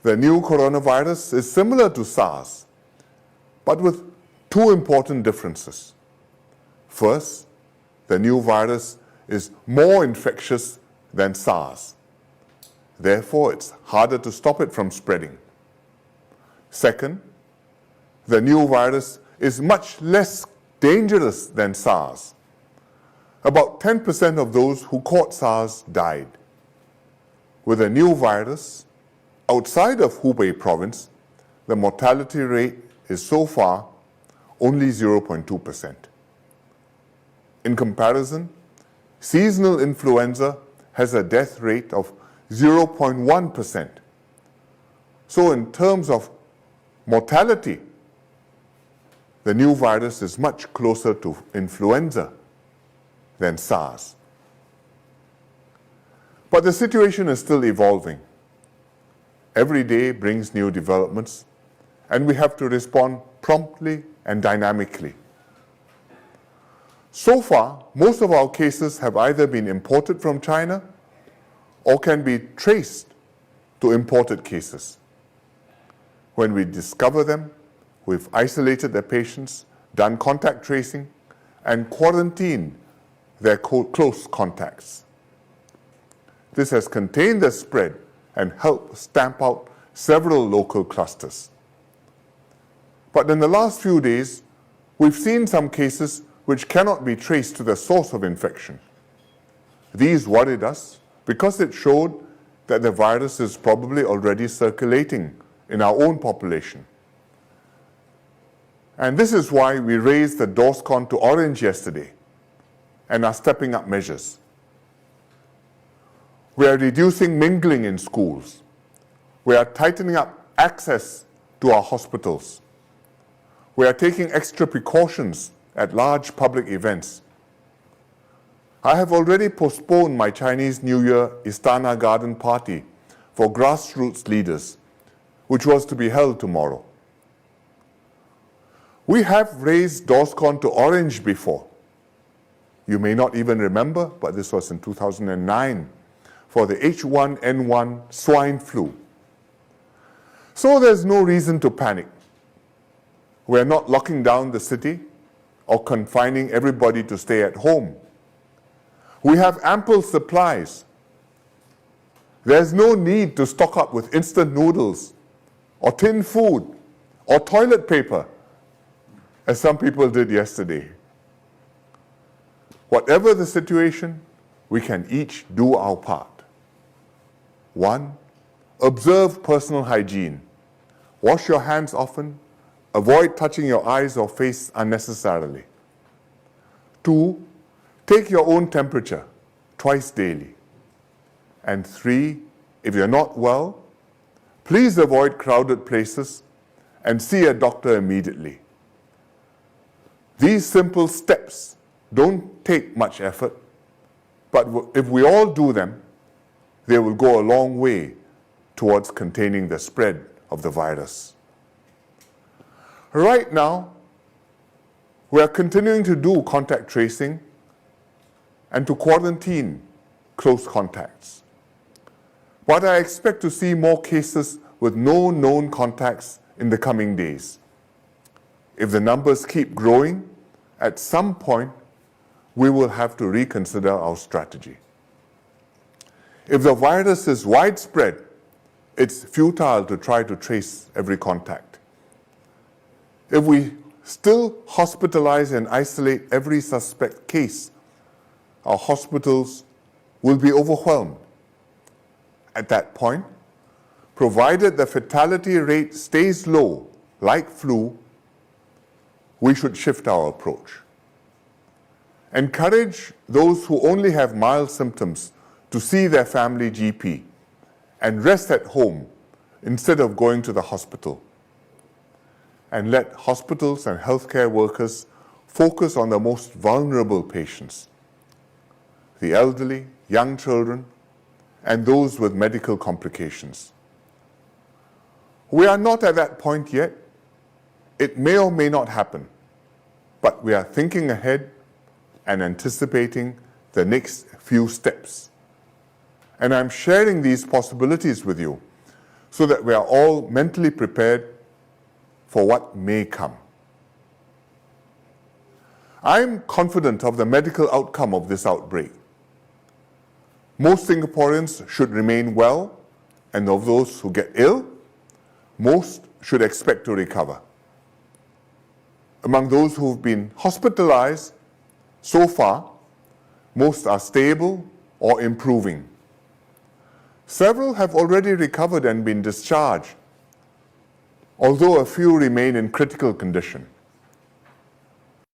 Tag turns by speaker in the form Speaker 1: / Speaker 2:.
Speaker 1: The new coronavirus is similar to SARS, but with two important differences. First, the new virus is more infectious than SARS. Therefore, it's harder to stop it from spreading. Second, the new virus is much less dangerous than SARS. About 10% of those who caught SARS died. With a new virus, outside of Hubei province, the mortality rate is so far only 0.2%. In comparison, seasonal influenza has a death rate of 0.1%. So in terms of mortality, the new virus is much closer to influenza than SARS. But the situation is still evolving. Every day brings new developments, and we have to respond promptly and dynamically. So far, most of our cases have either been imported from China or can be traced to imported cases. When we discover them, we've isolated the patients, done contact tracing, and quarantined their close contacts. This has contained the spread and helped stamp out several local clusters. But in the last few days, we've seen some cases which cannot be traced to the source of infection. These worried us because it showed that the virus is probably already circulating in our own population. And this is why we raised the DORSCON to orange yesterday and are stepping up measures. We are reducing mingling in schools. We are tightening up access to our hospitals. We are taking extra precautions at large public events. I have already postponed my Chinese New Year Istana Garden party for grassroots leaders, which was to be held tomorrow. We have raised DORSCON to orange before. You may not even remember, but this was in 2009 for the H1N1 swine flu. So there's no reason to panic. We're not locking down the city or confining everybody to stay at home. We have ample supplies. There's no need to stock up with instant noodles or tin food or toilet paper, as some people did yesterday. Whatever the situation, we can each do our part. 1, observe personal hygiene. Wash your hands often. Avoid touching your eyes or face unnecessarily. 2, take your own temperature twice daily. And 3, if you're not well, please avoid crowded places and see a doctor immediately. These simple steps don't take much effort, but if we all do them, they will go a long way towards containing the spread of the virus. Right now, we are continuing to do contact tracing and to quarantine close contacts. But I expect to see more cases with no known contacts in the coming days. If the numbers keep growing, at some point, we will have to reconsider our strategy. If the virus is widespread, it's futile to try to trace every contact. If we still hospitalize and isolate every suspect case, our hospitals will be overwhelmed. At that point, provided the fatality rate stays low, like flu, we should shift our approach. Encourage those who only have mild symptoms to see their family GP and rest at home instead of going to the hospital. And let hospitals and healthcare workers focus on the most vulnerable patients, the elderly, young children, and those with medical complications. We are not at that point yet. It may or may not happen, but we are thinking ahead and anticipating the next few steps. And I'm sharing these possibilities with you so that we are all mentally prepared for what may come. I am confident of the medical outcome of this outbreak. Most Singaporeans should remain well, and of those who get ill, most should expect to recover. Among those who have been hospitalized, so far, most are stable or improving. Several have already recovered and been discharged, although a few remain in critical condition.